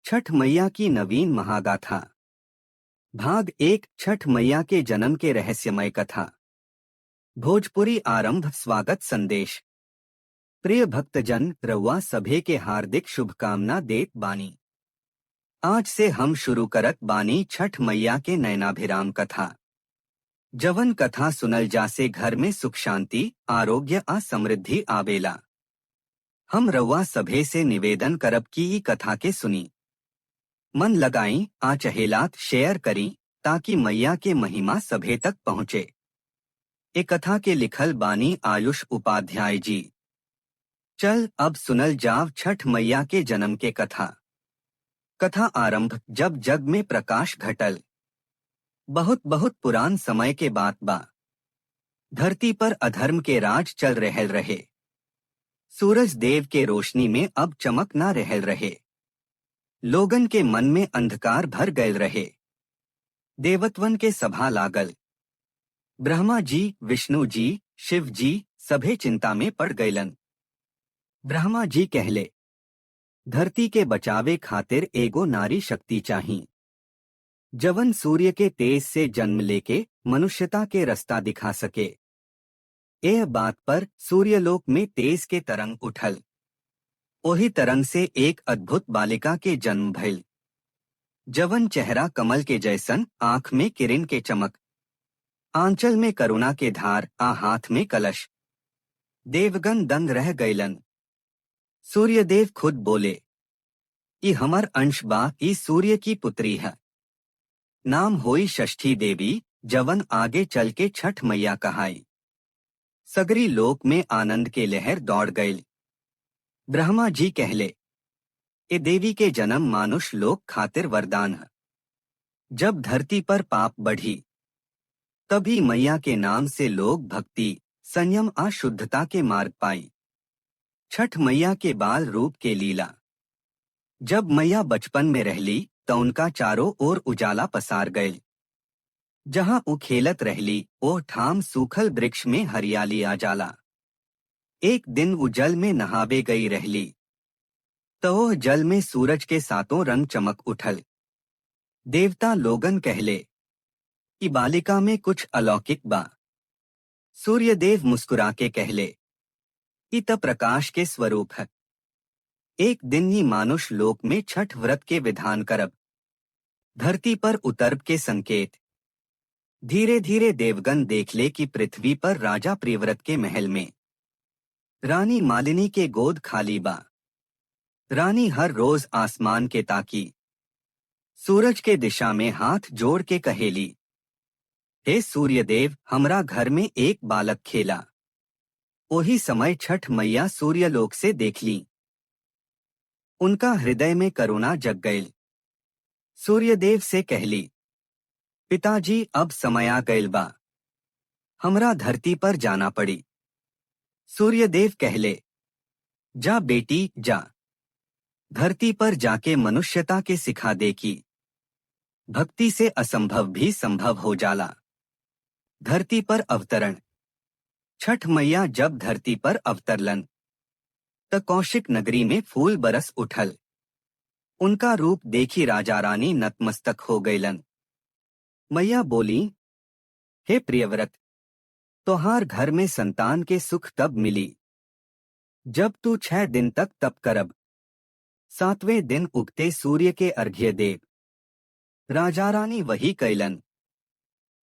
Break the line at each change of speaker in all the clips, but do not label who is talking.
छठ मैया की नवीन महागाथा। भाग 1। छठ मैया के जन्म के रहस्यमय कथा। भोजपुरी आरंभ। स्वागत संदेश। प्रिय भक्तजन, रउआ सभे के हार्दिक शुभकामना देत बानी। आज से हम शुरू करत बानी छठ मैया के नयनाभिराम कथा। जवन कथा सुनल जासे घर में सुख शांति, आरोग्य आ समृद्धि आवेला। हम रउआ सभे से निवेदन करब की ई कथा के सुनी, मन लगाई आ चहेलात शेयर करी ताकि मैया के महिमा सभे तक पहुँचे। ए कथा के लिखल बानी आयुष उपाध्याय जी। चल अब सुनल जाव छठ मैया के जन्म के कथा। कथा आरंभ। जब जग में प्रकाश घटल। बहुत बहुत पुरान समय के बात बा। धरती पर अधर्म के राज चल रहल रहे। सूरज देव के रोशनी में अब चमक ना रहल रहे। लोगन के मन में अंधकार भर गए रहे। देवत्वन के सभा लागल। ब्रह्मा जी, विष्णु जी, शिव जी सभे चिंता में पड़ गईलन। ब्रह्मा जी कहले, धरती के बचावे खातिर एगो नारी शक्ति चाही, जवन सूर्य के तेज से जन्म लेके मनुष्यता के रास्ता दिखा सके। यह बात पर सूर्यलोक में तेज के तरंग उठल। ओही तरंग से एक अद्भुत बालिका के जन्म भइल। जवन चेहरा कमल के जैसन, आंख में किरण के चमक, आंचल में करुणा के धार आ हाथ में कलश। देवगन दंग रह गईलन। सूर्यदेव खुद बोले, ई हमर अंश बा, ई सूर्य की पुत्री है। नाम होई षष्ठी देवी, जवन आगे चल के छठ मैया कहाई। सगरी लोक में आनंद के लहर दौड़ गई। ब्रह्मा जी कहले, ए देवी के जन्म मानुष लोक खातिर वरदान है। जब धरती पर पाप बढ़ी, तभी मैया के नाम से लोग भक्ति, संयम आ शुद्धता के मार्ग पाई। छठ मैया के बाल रूप के लीला। जब मैया बचपन में रहली तो उनका चारों ओर उजाला पसार गए। जहां उ खेलत रहली, ओ ठाम सूखल वृक्ष में हरियाली आ जाला। एक दिन वो जल में नहावे गई रहली, तो वह जल में सूरज के सातों रंग चमक उठल। देवता लोगन कहले, कि बालिका में कुछ अलौकिक बा। सूर्यदेव मुस्कुरा के कहले, कि त प्रकाश के स्वरूप है। एक दिन ही मानुष लोक में छठ व्रत के विधान करब। धरती पर उतर्ब के संकेत। धीरे धीरे देवगन देख ले कि पृथ्वी पर राजा प्रियव्रत के महल में रानी मालिनी के गोद खाली बा। रानी हर रोज आसमान के ताकी, सूरज के दिशा में हाथ जोड़ के कहेली, हे सूर्यदेव, हमरा घर में एक बालक खेला। वही समय छठ मैया सूर्यलोक से देख ली। उनका हृदय में करुणा जग गई। सूर्यदेव से कहली, पिताजी, अब समय आ गईल बा, हमरा धरती पर जाना पड़ी। सूर्यदेव कहले, जा बेटी जा, धरती पर जाके मनुष्यता के सिखा दे कि भक्ति से असंभव भी संभव हो जाला। धरती पर अवतरण। छठ मैया जब धरती पर अवतरलन, त कौशिक नगरी में फूल बरस उठल। उनका रूप देखी राजा रानी नतमस्तक हो गईलन। मैया बोली, हे प्रियव्रत, तोहार घर में संतान के सुख तब मिली जब तू 6 दिन तक तप करब। 7वें दिन उगते सूर्य के अर्घ्य देव। राजा रानी वही कैलन।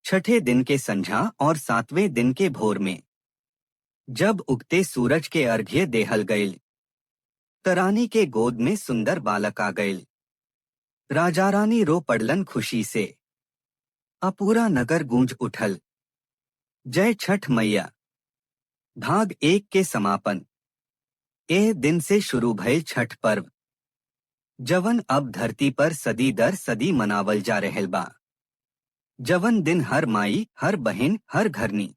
छठे दिन के संझा और 7वें दिन के भोर में जब उगते सूरज के अर्घ्य देहल गईल, त रानी के गोद में सुंदर बालक आ गईल। राजा रानी रो पड़लन खुशी से। अपूरा नगर गूंज उठल। जय छठ मैया। भाग 1 के समापन। एह दिन से शुरू भइल छठ पर्व, जवन अब धरती पर सदी दर सदी मनावल जा रहल बा। जवन दिन हर माई, हर बहन, हर घरनी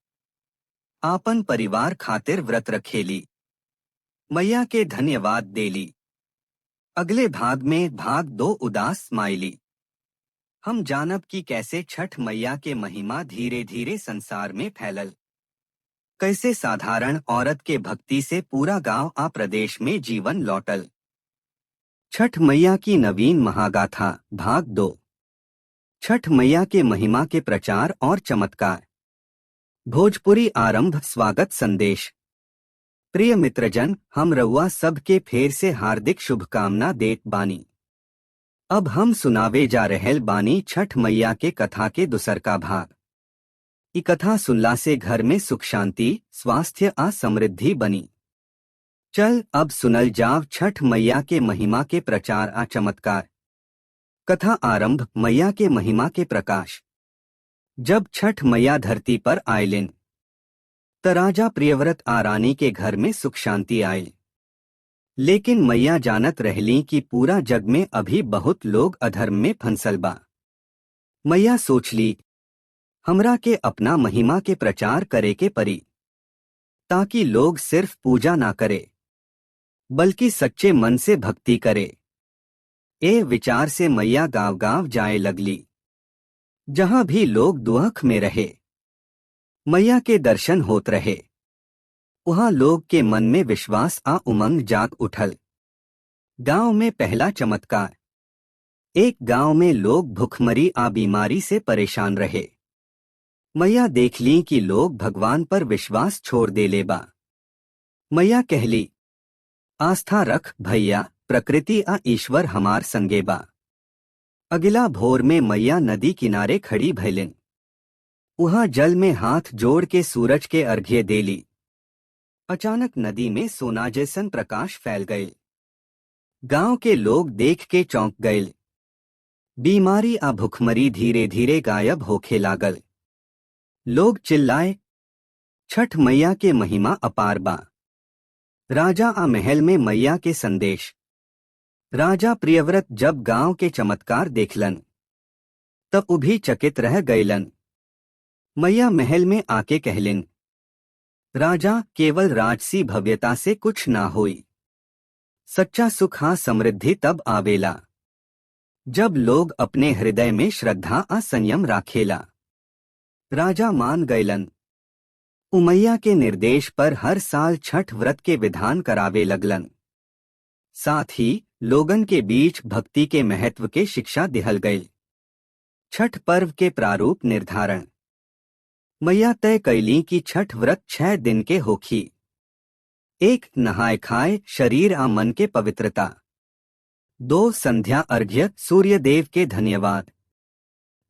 आपन परिवार खातिर व्रत रखेली, मैया के धन्यवाद देली। अगले भाग में भाग 2 उदास स्माइली। हम जानब कि कैसे छठ मैया के महिमा धीरे धीरे संसार में फैलल। कैसे साधारण औरत के भक्ति से पूरा गांव आ प्रदेश में जीवन लौटल। छठ मैया की नवीन महागाथा भाग 2। छठ मैया के महिमा के प्रचार और चमत्कार। भोजपुरी आरंभ स्वागत संदेश। प्रिय मित्रजन, हम रउआ सब के फेर से हार्दिक शुभकामना देत बानी। अब हम सुनावे जा रहल बानी छठ मैया के कथा के दूसरका भाग। ई कथा सुनला से घर में सुख शांति, स्वास्थ्य आ समृद्धि बनी। चल अब सुनल जाव छठ मैया के महिमा के प्रचार आ चमत्कार। कथा आरंभ मैया के महिमा के प्रकाश। जब छठ मैया धरती पर आयलिन त राजा प्रियव्रत आ रानी के घर में सुख शांति आयल। लेकिन मैया जानत रहली कि पूरा जग में अभी बहुत लोग अधर्म में फंसल बा। मैया सोचली, हमरा के अपना महिमा के प्रचार करे के परी, ताकि लोग सिर्फ पूजा ना करे बल्कि सच्चे मन से भक्ति करे। ए विचार से मैया गांव गांव जाए लगली। जहां भी लोग दुख में रहे, मैया के दर्शन होत रहे। वहां लोग के मन में विश्वास आ उमंग जाग उठल। गांव में पहला चमत्कार। एक गांव में लोग भुखमरी आ बीमारी से परेशान रहे। मैया देख ली कि लोग भगवान पर विश्वास छोड़ दे ले बा। मैया कहली, आस्था रख भैया, प्रकृति आ ईश्वर हमार संगे बा। अगला भोर में मैया नदी किनारे खड़ी भैलिन। वहां जल में हाथ जोड़ के सूरज के अर्घ्य देली। अचानक नदी में सोना जैसन प्रकाश फैल गए। गांव के लोग देख के चौंक गए। बीमारी आ भुखमरी धीरे धीरे गायब होखे लागल। लोग चिल्लाए, छठ मैया के महिमा अपार बा। राजा आ महल में मैया के संदेश। राजा प्रियव्रत जब गांव के चमत्कार देखलन तब वो भी चकित रह गयलन। मैया महल में आके कहलिन, राजा, केवल राजसी भव्यता से कुछ ना होई। सच्चा सुख आ समृद्धि तब आवेला जब लोग अपने हृदय में श्रद्धा आ संयम राखेला। राजा मान गयलन। उमैया के निर्देश पर हर साल छठ व्रत के विधान करावे लगलन। साथ ही लोगन के बीच भक्ति के महत्व के शिक्षा दिहल गई। छठ पर्व के प्रारूप निर्धारण। मैया तय कैली कि छठ व्रत 6 दिन के होखी। 1. नहाय खाए, शरीर आ मन के पवित्रता। 2. संध्या अर्घ्य, सूर्य देव के धन्यवाद।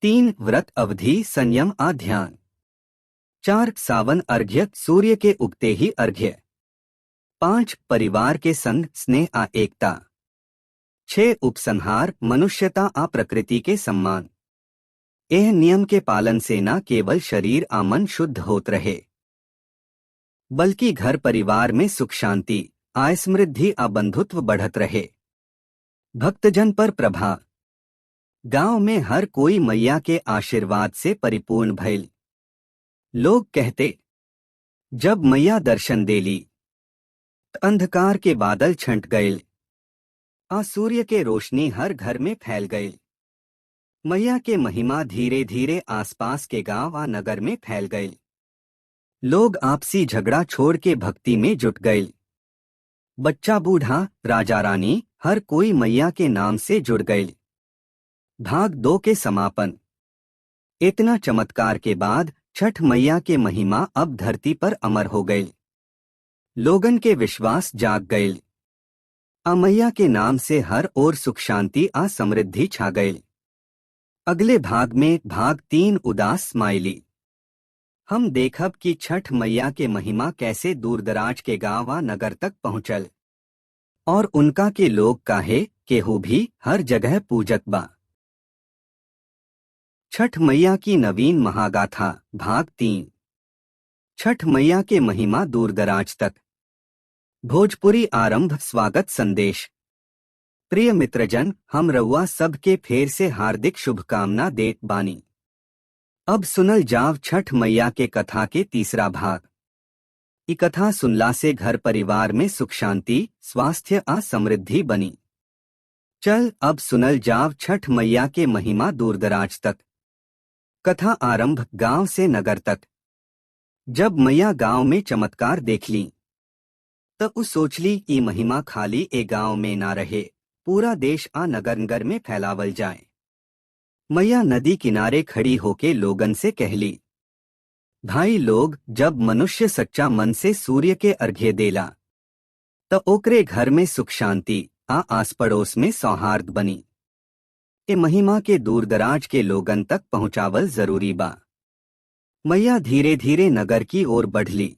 3. व्रत अवधि, संयम आ ध्यान। 4. सावन अर्घ्य, सूर्य के उगते ही अर्घ्य। 5. परिवार के संग, स्नेह आ एकता। 6. उपसंहार, मनुष्यता आ प्रकृति के सम्मान। यह नियम के पालन से न केवल शरीर आ मन शुद्ध होत रहे, बल्कि घर परिवार में सुख शांति, आय समृद्धि आ बंधुत्व बढ़त रहे। भक्तजन पर प्रभाव। गांव में हर कोई मैया के आशीर्वाद से परिपूर्ण भइल। लोग कहते, जब मैया दर्शन देली अंधकार के बादल छंट गए आ सूर्य के रोशनी हर घर में फैल गए। मैया के महिमा धीरे धीरे आसपास के गांव आ नगर में फैल गए। लोग आपसी झगड़ा छोड़ के भक्ति में जुट गए। बच्चा बूढ़ा, राजा रानी, हर कोई मैया के नाम से जुड़ गए। भाग 2 के समापन। इतना चमत्कार के बाद छठ मैया के महिमा अब धरती पर अमर हो गई। लोगन के विश्वास जाग गए। मैया के नाम से हर ओर सुख शांति आ समृद्धि छा गई। अगले भाग में भाग 3 उदास स्माइली। हम देखब कि छठ मैया के महिमा कैसे दूरदराज के गांव आ नगर तक पहुंचल और उनका के लोग काहे केहू भी हर जगह पूजत बा। छठ मैया की नवीन महागाथा भाग 3। छठ मैया के महिमा दूरदराज तक। भोजपुरी आरंभ स्वागत संदेश। प्रिय मित्रजन, हम रउआ सब के फेर से हार्दिक शुभकामना देत बानी। अब सुनल जाव छठ मैया के कथा के तीसरा भाग। ई कथा सुनला से घर परिवार में सुख शांति, स्वास्थ्य आ समृद्धि बनी। चल अब सुनल जाव छठ मैया के महिमा दूरदराज तक। कथा आरंभ गांव से नगर तक। जब मैया गांव में चमत्कार देख ली तब उस सोचली कि महिमा खाली ए गांव में ना रहे, पूरा देश आ नगर नगर में फैलावल जाए। मैया नदी किनारे खड़ी होके लोगन से कहली, भाई लोग, जब मनुष्य सच्चा मन से सूर्य के अर्घ्य देला त ओकरे घर में सुख शांति आ आस पड़ोस में सौहार्द बनी। ए महिमा के दूरदराज के लोगन तक पहुंचावल जरूरी बा। मैया धीरे धीरे नगर की ओर बढ़ली।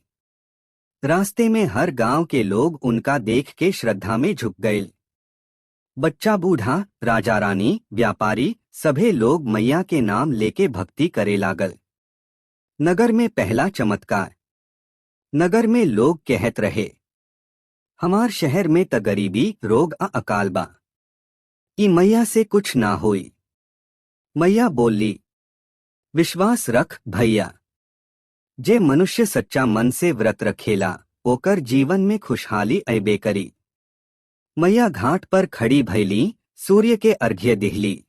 रास्ते में हर गांव के लोग उनका देख के श्रद्धा में झुक गए। बच्चा बूढ़ा, राजा रानी, व्यापारी, सभे लोग मैया के नाम लेके भक्ति करे लागल। नगर में पहला चमत्कार। नगर में लोग कहत रहे, हमार शहर में त गरीबी, रोग आ अकाल बा, ई मैया से कुछ ना होई। मैया बोली, विश्वास रख भैया, जे मनुष्य सच्चा मन से व्रत रखेला ओकर जीवन में खुशहाली अयबे करी। मैया घाट पर खड़ी भैली, सूर्य के अर्घ्य दिहली।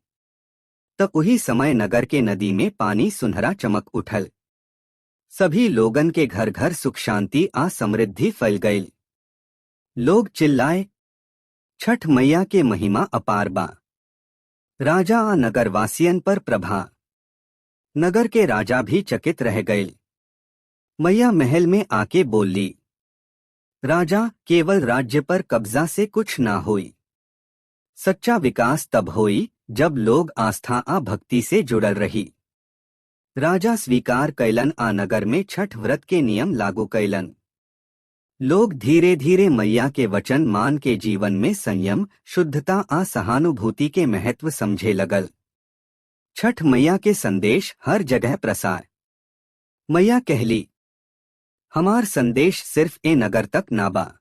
तब उही समय नगर के नदी में पानी सुनहरा चमक उठल। सभी लोगन के घर घर सुख शांति आ समृद्धि फैल गई। लोग चिल्लाए, छठ मैया के महिमा अपार बा। राजा आ नगरवासियन पर प्रभा। नगर के राजा भी चकित रह गए। मैया महल में आके बोली, राजा, केवल राज्य पर कब्जा से कुछ ना होई। सच्चा विकास तब होई जब लोग आस्था आ भक्ति से जुड़ल रही। राजा स्वीकार कैलन आ नगर में छठ व्रत के नियम लागू कैलन। लोग धीरे धीरे मैया के वचन मान के जीवन में संयम, शुद्धता आ सहानुभूति के महत्व समझे लगल। छठ मैया के संदेश हर जगह प्रसार। मैया कहली, हमार संदेश सिर्फ ए नगर तक ना बा।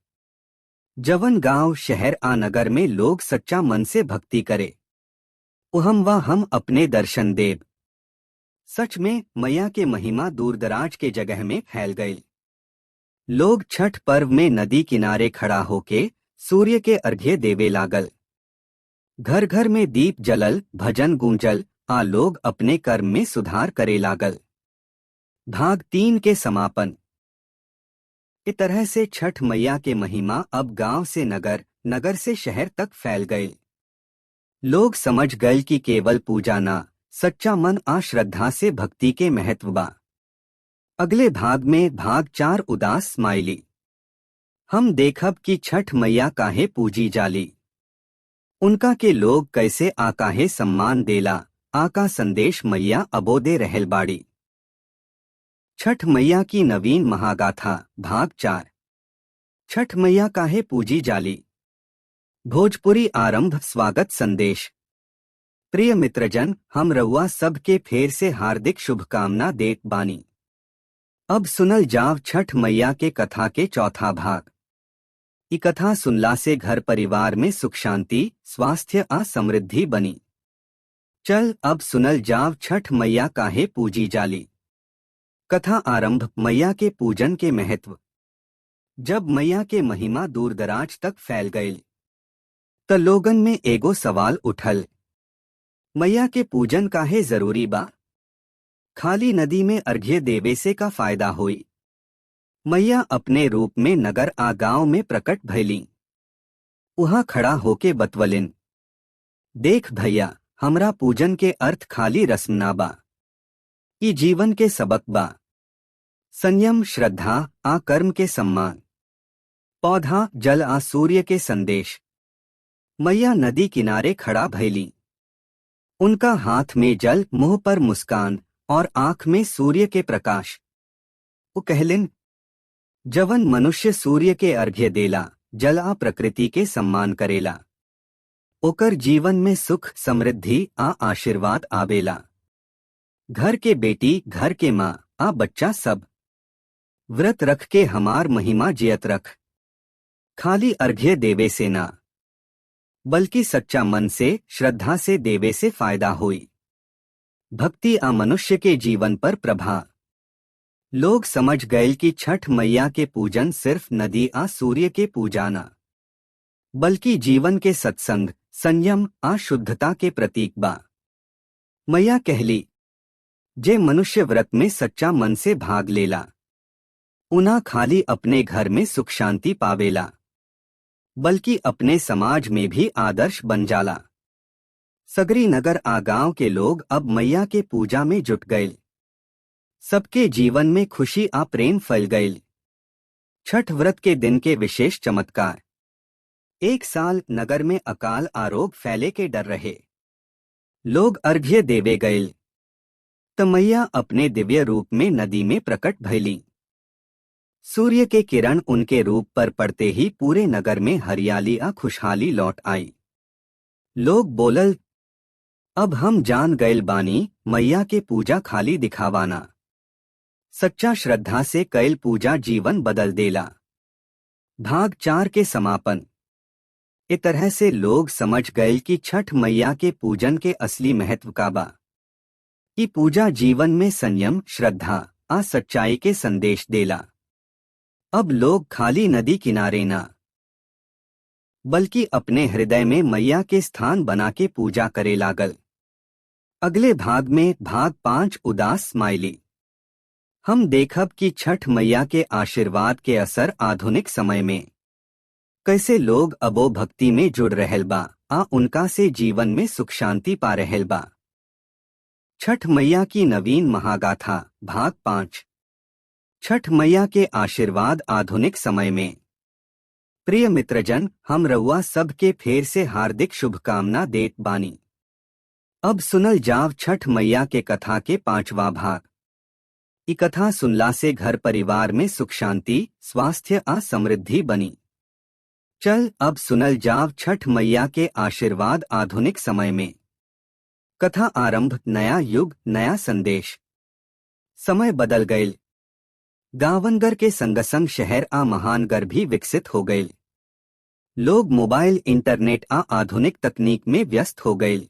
जवन गांव, शहर आ नगर में लोग सच्चा मन से भक्ति करे, उहम वा हम अपने दर्शन देव। सच में मैया के महिमा दूरदराज के जगह में फैल गई। लोग छठ पर्व में नदी किनारे खड़ा होके सूर्य के अर्घ्य देवे लागल। घर घर में दीप जलल, भजन गूंजल आ लोग अपने कर्म में सुधार करे लागल। भाग 3 के समापन। इस तरह से छठ मैया के महिमा अब गांव से नगर, नगर से शहर तक फैल गए। लोग समझ गए कि केवल पूजा ना, सच्चा मन आ श्रद्धा से भक्ति के महत्व बा। अगले भाग में भाग 4 उदास स्माइली। हम देखब कि छठ मैया काहे पूजी जाली, उनका के लोग कैसे आकाहे सम्मान देला, आका संदेश मैया अबोदे रहल बाड़ी। छठ मैया की नवीन महागाथा भाग 4। छठ मैया काहे पूजी जाली। भोजपुरी आरंभ स्वागत संदेश। प्रिय मित्रजन, हम रउआ सब के फेर से हार्दिक शुभकामना देत बानी। अब सुनल जाव छठ मैया के कथा के चौथा भाग। ई कथा सुनला से घर परिवार में सुख शांति, स्वास्थ्य आ समृद्धि बनी। चल अब सुनल जाव छठ मैया काहे पूजी जाली। कथा आरंभ। मैया के पूजन के महत्व। जब मैया के महिमा दूरदराज तक फैल गई त लोगन में एगो सवाल उठल, मैया के पूजन काहे जरूरी बा। खाली नदी में अर्घ्य देवे से का फायदा हुई। मैया अपने रूप में नगर आ गांव में प्रकट भैली। वहां खड़ा होके बतवलिन, देख भैया, हमरा पूजन के अर्थ खाली रस्म ना बा, ई जीवन के सबक बा। संयम, श्रद्धा आ कर्म के सम्मान। पौधा, जल आ सूर्य के संदेश। मैया नदी किनारे खड़ा भैली। उनका हाथ में जल, मुंह पर मुस्कान और आंख में सूर्य के प्रकाश। वो कहलिन, जवन मनुष्य सूर्य के अर्घ्य देला, जल आ प्रकृति के सम्मान करेला, ओकर जीवन में सुख, समृद्धि आ आशीर्वाद आवेला। घर के बेटी, घर के माँ आ बच्चा सब व्रत रख के हमार महिमा जियत रख। खाली अर्घ्य देवे से ना, बल्कि सच्चा मन से, श्रद्धा से देवे से फायदा हुई। भक्ति आ मनुष्य के जीवन पर प्रभाव। लोग समझ गए कि छठ मैया के पूजन सिर्फ नदी आ सूर्य के पूजा ना, बल्कि जीवन के सत्संग, संयम आ शुद्धता के प्रतीक बा। मैया कहली, जे मनुष्य व्रत में सच्चा मन से भाग लेला, उना खाली अपने घर में सुख शांति पावेला, बल्कि अपने समाज में भी आदर्श बन जाला। सगरी नगर आ गांव के लोग अब मैया के पूजा में जुट गए। सबके जीवन में खुशी आ प्रेम फैल गए। छठ व्रत के दिन के विशेष चमत्कार। एक साल नगर में अकाल आरोग फैले के डर रहे। लोग अर्घ्य देवे गए त मैया अपने दिव्य रूप में नदी में प्रकट भैली। सूर्य के किरण उनके रूप पर पड़ते ही पूरे नगर में हरियाली आ खुशहाली लौट आई। लोग बोलल, अब हम जान गए बानी मैया के पूजा खाली दिखावाना। सच्चा श्रद्धा से कैल पूजा जीवन बदल देला। भाग 4 के समापन। इस तरह से लोग समझ गए कि छठ मैया के पूजन के असली महत्व का बा। ये पूजा जीवन में संयम, श्रद्धा आ सच्चाई के संदेश देला। अब लोग खाली नदी किनारे ना, बल्कि अपने हृदय में मैया के स्थान बना के पूजा करे लागल। अगले भाग में भाग 5 उदास स्माइली। हम देखब कि छठ मैया के आशीर्वाद के असर आधुनिक समय में कैसे लोग अबो भक्ति में जुड़ रहल बा आ उनका से जीवन में सुख शांति पा रहल बा। छठ मैया की नवीन महागाथा भाग 5। छठ मैया के आशीर्वाद आधुनिक समय में। प्रिय मित्रजन, हम रउआ सब के फेर से हार्दिक शुभकामना देत बानी। अब सुनल जाव छठ मैया के कथा के 5वां भाग। ई कथा सुनला से घर परिवार में सुख शांति, स्वास्थ्य आ समृद्धि बनी। चल अब सुनल जाव छठ मैया के आशीर्वाद आधुनिक समय में। कथा आरंभ। नया युग, नया संदेश। समय बदल गए। गांवनगर के संगसंग शहर आ महानगर भी विकसित हो गए। लोग मोबाइल, इंटरनेट आ आधुनिक तकनीक में व्यस्त हो गए।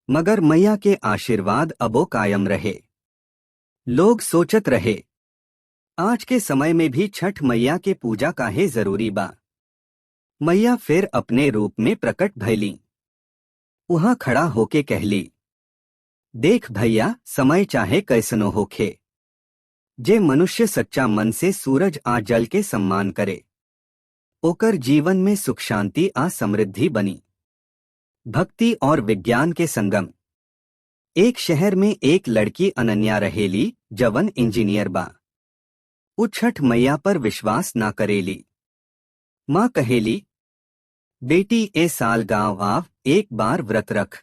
मगर मैया के आशीर्वाद अबो कायम रहे। लोग सोचत रहे, आज के समय में भी छठ मैया के पूजा काहे जरूरी बा। मैया फिर अपने रूप में प्रकट भैली। वहां खड़ा होके कहली, देख भैया, समय चाहे कैसनो होखे, जे मनुष्य सच्चा मन से सूरज आ जल के सम्मान करे, ओकर जीवन में सुख शांति आ समृद्धि बनी। भक्ति और विज्ञान के संगम। एक शहर में एक लड़की अनन्या रहेली, जवन इंजीनियर बा। उ छठ मैया पर विश्वास ना करेली। माँ कहेली, बेटी ए साल गांव आव, एक बार व्रत रख।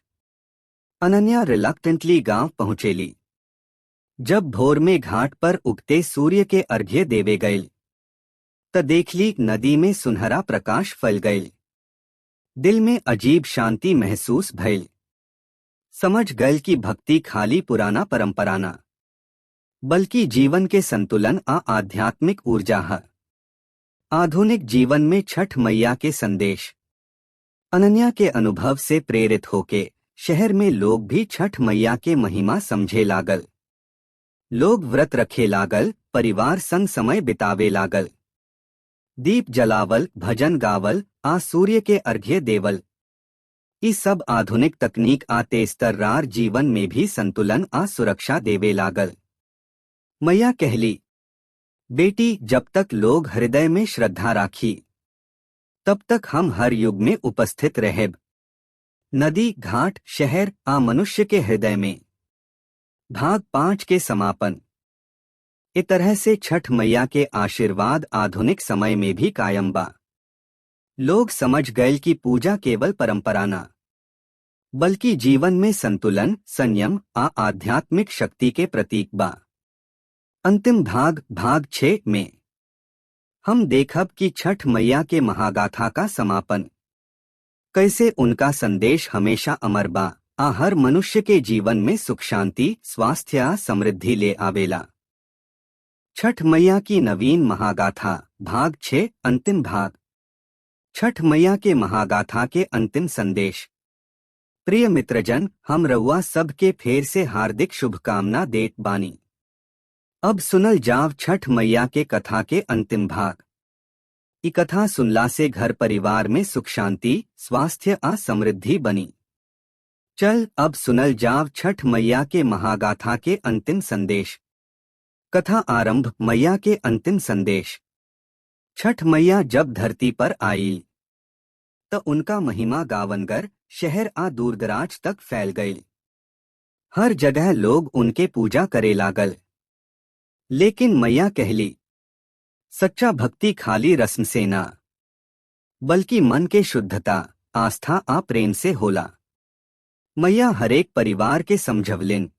अनन्या रिलक्टेंटली गांव पहुंचेली। जब भोर में घाट पर उगते सूर्य के अर्घ्य देवे गए त देखली नदी में सुनहरा प्रकाश फैल गए। दिल में अजीब शांति महसूस भइल। समझ गए कि भक्ति खाली पुराना परंपरा ना, बल्कि जीवन के संतुलन आ आध्यात्मिक ऊर्जा है। आधुनिक जीवन में छठ मैया के संदेश। अनन्या के अनुभव से प्रेरित होके शहर में लोग भी छठ मैया के महिमा समझे लागल। लोग व्रत रखे लागल, परिवार संग समय बितावे लागल। दीप जलावल, भजन गावल आ सूर्य के अर्घ्य देवल। ये सब आधुनिक तकनीक आ तेजतर्रार जीवन में भी संतुलन आ सुरक्षा देवे लागल। मैया कहली, बेटी, जब तक लोग हृदय में श्रद्धा राखी, तब तक हम हर युग में उपस्थित रहेब। नदी, घाट, शहर आ मनुष्य के हृदय में। भाग 5 के समापन। इस तरह से छठ मैया के आशीर्वाद आधुनिक समय में भी कायम बा। लोग समझ गए कि पूजा केवल परंपरा ना, बल्कि जीवन में संतुलन, संयम आ आध्यात्मिक शक्ति के प्रतीक बा। अंतिम भाग, भाग 6 में हम देखब कि छठ मैया के महागाथा का समापन। कैसे उनका संदेश हमेशा अमर बा आ हर मनुष्य के जीवन में सुख शांति, स्वास्थ्य आ समृद्धि ले आवेला। छठ मैया की नवीन महागाथा भाग 6 अंतिम भाग। छठ मैया के महागाथा के अंतिम संदेश। प्रिय मित्रजन, हम रउआ सब के फेर से हार्दिक शुभकामना देत बानी। अब सुनल जाव छठ मैया के कथा के अंतिम भाग। ई कथा सुनला से घर परिवार में सुख शांति, स्वास्थ्य आ समृद्धि बनी। चल अब सुनल जाव छठ मैया के महागाथा के अंतिम संदेश। कथा आरंभ। मैया के अंतिम संदेश। छठ मैया जब धरती पर आई तो उनका महिमा गावनगर शहर आ दूर दराज तक फैल गई। हर जगह लोग उनके पूजा करे लागल। लेकिन मैया कहली, सच्चा भक्ति खाली रस्म से ना, बल्कि मन के शुद्धता, आस्था आ प्रेम से होला। मैया हरेक परिवार के समझवलिन।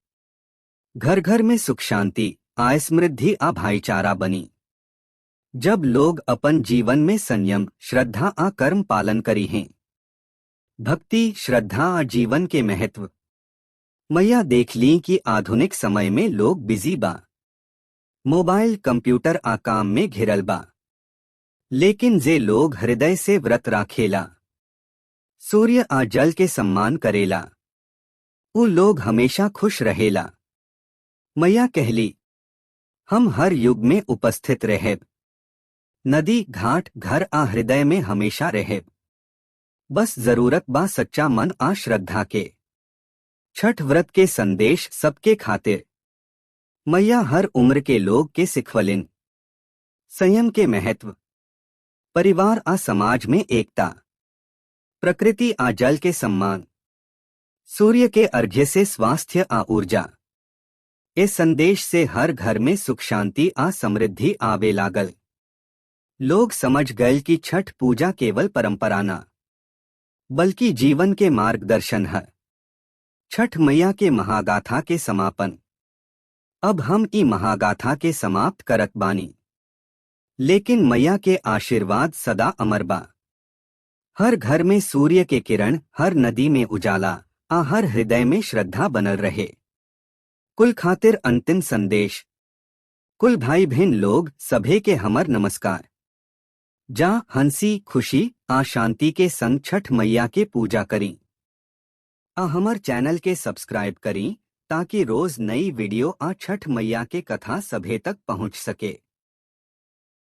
घर घर में सुख शांति, आय समृद्धि आ भाईचारा बनी। जब लोग अपन जीवन में संयम, श्रद्धा आ कर्म पालन करी हैं। भक्ति, श्रद्धा आ जीवन के महत्व। मैया देख ली कि आधुनिक समय में लोग बिजी बा, मोबाइल कंप्यूटर आ काम में घिरल बा। लेकिन जे लोग हृदय से व्रत राखेला, सूर्य आ जल के सम्मान करेला, वो लोग हमेशा खुश रहेला। मैया कहली, हम हर युग में उपस्थित रहेब, नदी घाट घर आ हृदय में हमेशा रहेब। बस जरूरत बा सच्चा मन आ श्रद्धा के। छठ व्रत के संदेश सबके खातिर। मैया हर उम्र के लोग के सिखवलिन। संयम के महत्व, परिवार आ समाज में एकता, प्रकृति आ जल के सम्मान, सूर्य के अर्घ्य से स्वास्थ्य आ ऊर्जा। इस संदेश से हर घर में सुख शांति आ समृद्धि आवे लागल। लोग समझ गए कि छठ पूजा केवल परंपरा ना, बल्कि जीवन के मार्गदर्शन है। छठ मैया के महागाथा के समापन। अब हम ई महागाथा के समाप्त करत बानी, लेकिन मैया के आशीर्वाद सदा अमर बा। हर घर में सूर्य के किरण, हर नदी में उजाला, आ हर हृदय में श्रद्धा बनल रहे। कुल खातिर अंतिम संदेश। कुल भाई बहन लोग सभे के हमर नमस्कार। जा हंसी खुशी आ शांति के संग छठ मैया के पूजा करी। आ हमर चैनल के सब्सक्राइब करी ताकि रोज नई वीडियो आ छठ मैया के कथा सभे तक पहुंच सके।